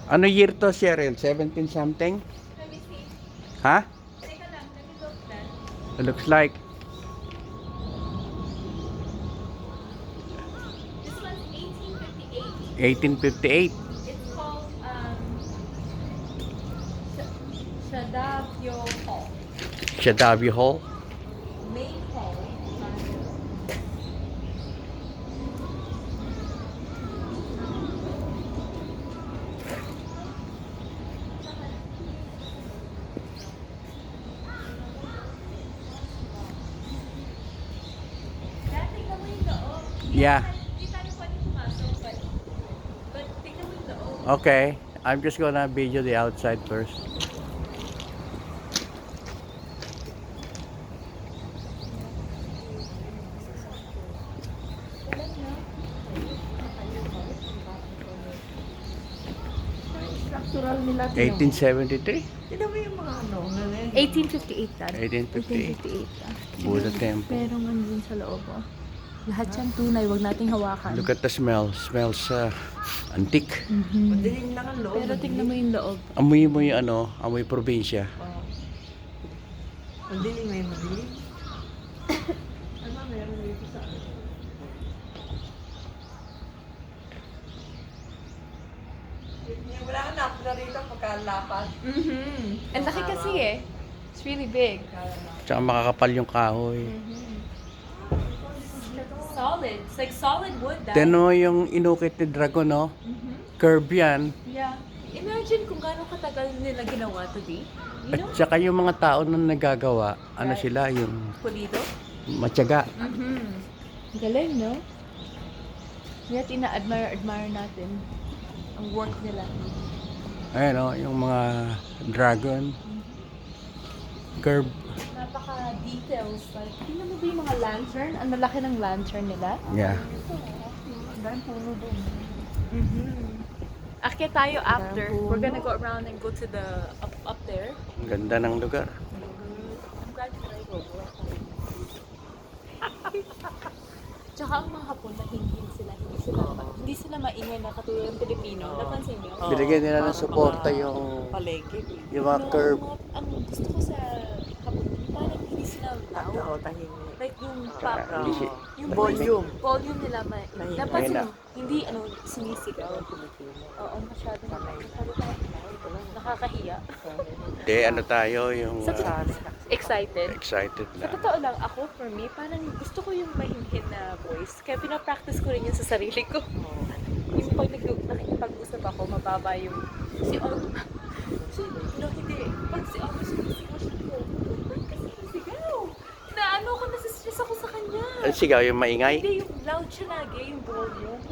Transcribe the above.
Ano year to, Cheryl? 17 something? Let me see. Ha? Teka lang, let me look that. It looks like This one's 1858. 1858. It's called Shadavyo Hall. Shadavi Hall. Main Hall. Dati tingnan mo yung loob. Yeah. Hindi tayo pwede pumasok, but tingnan mo yung loob. Okay. I'm just gonna video the outside first. Structural nila. 1873? Tignan mo yung mga ano. 1858, Dad. 1858. Buddha Temple. Pero nandun sa loob, oh. Lahat yan tunay, wag nating hawakan. Look at the smell. Smells antique. Madilim lang ang loob. Pero tingnan mo yung loob. Amoy mo yung ano, amoy probinsya. Madilim, may madilim. Ano, meron dito sa ano. Wala ka na rito pagkalapas. Ang laki kasi eh. It's really big. Tsaka makakapal yung kahoy. Solid. It's like solid wood, Dad. Teno yung inukit ni Dragon, no? Curve yan. Yeah. Imagine kung gaano katagal nila ginawa to be. You At know? saka yung mga tao na nagagawa, ano sila, yung Pulido. matyaga. Galing, no? Yet ina-admire natin ang work nila. Ayan, no? Yung mga dragon. Curve. Napaka-details. Like, tingnan mo ba yung mga lantern? Ang lalaki ng lantern nila. Yeah. Dahil puno doon. Akyat tayo after. We're gonna go around and go to the up there. Ang ganda ng lugar. I'm glad you like it. Tsaka ang mga Hapon, tahimik sila. Hindi sila maingay na katulad ng Pilipino. Napansin niyo? Binigyan nila ng suporta yung Paligid. yung mga curve. Ang gusto ko sa Hapon, parang hindi sila loud. Oo, tahimik. Like yung Hindi si- yung Volume. volume nila Tahimik. napansin Ayun mo, hindi sumisigaw. Oo, masyado nakakahiya. Hindi, ano tayo, yung Excited. excited Sa na. totoo lang, ako, for me, parang gusto ko yung mahinhin na voice. Kaya pinapractice ko rin yun sa sarili ko. Yung pag nakikipag-usap ako, mababa yung si Otto. No, hindi. Pag si Otto sumisigaw siya ko, ba't kasi sumisigaw? Na ano ko, nasistress ako sa kanya. Sigaw yung maingay? Hindi, yung loud siya lagi, yung volume.